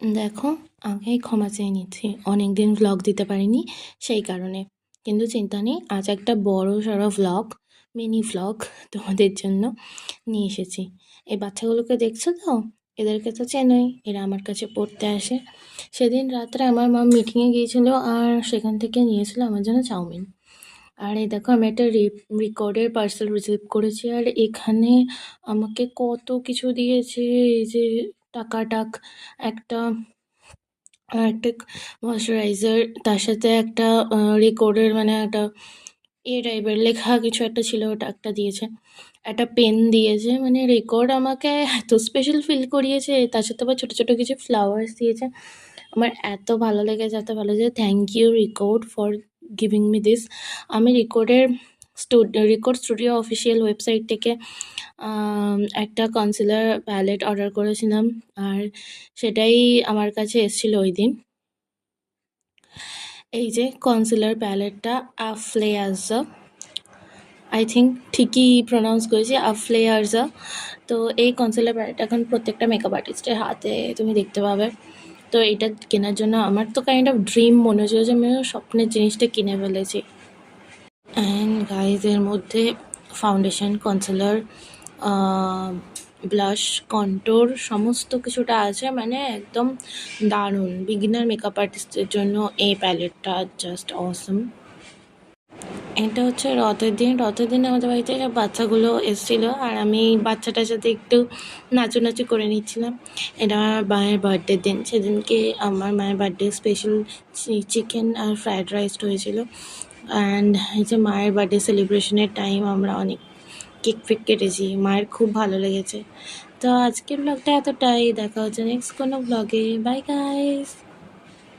দেখো, আগেই ক্ষমা চেয়ে নিচ্ছি, অনেক দিন ভ্লগ দিতে পারিনি সেই কারণে। কিন্তু চিন্তা নেই, আজ একটা বড় সড়ো ভ্লগ, মিনি ভ্লগ তোমাদের জন্য নিয়ে এসেছি। এই বাচ্চাগুলোকে দেখছো তো, এদেরকে তো চেনোই, এরা আমার কাছে পড়তে আসে। সেদিন রাত্রে আমার মা মিটিংয়ে গিয়েছিল আর সেখান থেকে নিয়েছিল আমার জন্য চাউমিন। আর এই দেখো, আমি একটা রেকর্ডের পার্সেল রিসিভ করেছি, আর এখানে আমাকে কত কিছু দিয়েছে। এই যে টাকাটাক, একটা একটা ময়শ্চারাইজার, তার সাথে একটা রেকর্ডের মানে একটা টাইপের লেখা কিছু একটা ছিল, ওটা একটা দিয়েছে। একটা পেন দিয়েছে, মানে রেকর্ড আমাকে এত স্পেশাল ফিল করিয়েছে। তার সাথে আবার ছোটো ছোটো কিছু ফ্লাওয়ার্স দিয়েছে। আমার এত ভালো লেগেছে, এত ভালো যে thank you record for giving me this. আমি রেকর্ড স্টুডিও অফিসিয়াল ওয়েবসাইট থেকে একটা কনসিলার প্যালেট অর্ডার করেছিলাম, আর সেটাই আমার কাছে এসেছিলো ওই দিন। এই যে কনসিলার প্যালেটটা, আফলেয়াজা, আই থিঙ্ক ঠিকই প্রনাউন্স করেছি, আফলেয়াজা। তো এই কনসিলার প্যালেট এখন প্রত্যেকটা মেকআপ আর্টিস্টের হাতে তুমি দেখতে পাবে। তো এটা কেনার জন্য আমার তো কাইন্ড অফ ড্রিম মনে হচ্ছিল যে আমি স্বপ্নের জিনিসটা কিনে ফেলেছি। অ্যান্ড গাইজ, এর মধ্যে ফাউন্ডেশন, কনসিলার, ব্লাশ, কন্ট্যুর সমস্ত কিছুটা আছে, মানে একদম দারুণ। বিগিনার মেকআপ আর্টিস্টের জন্য এই প্যালেটটা জাস্ট অসম। এটা হচ্ছে রথের দিন আমাদের বাড়িতে সব বাচ্চাগুলো এসেছিলো, আর আমি বাচ্চাটার সাথে একটু নাচু করে নিচ্ছিলাম। এটা আমার মায়ের বার্থডের দিন, সেদিনকে আমার মায়ের বার্থডে স্পেশাল চিকেন আর ফ্রায়েড রাইস হয়েছিল। অ্যান্ড এই যে মায়ের বার্থডে সেলিব্রেশনের টাইম আমরা অনেক কেক ফেক কেটেছি, মায়ের খুব ভালো লেগেছে। তো আজকের ব্লগটা এতটাই, দেখা হচ্ছে নেক্সট কোনো ব্লগে। Bye guys.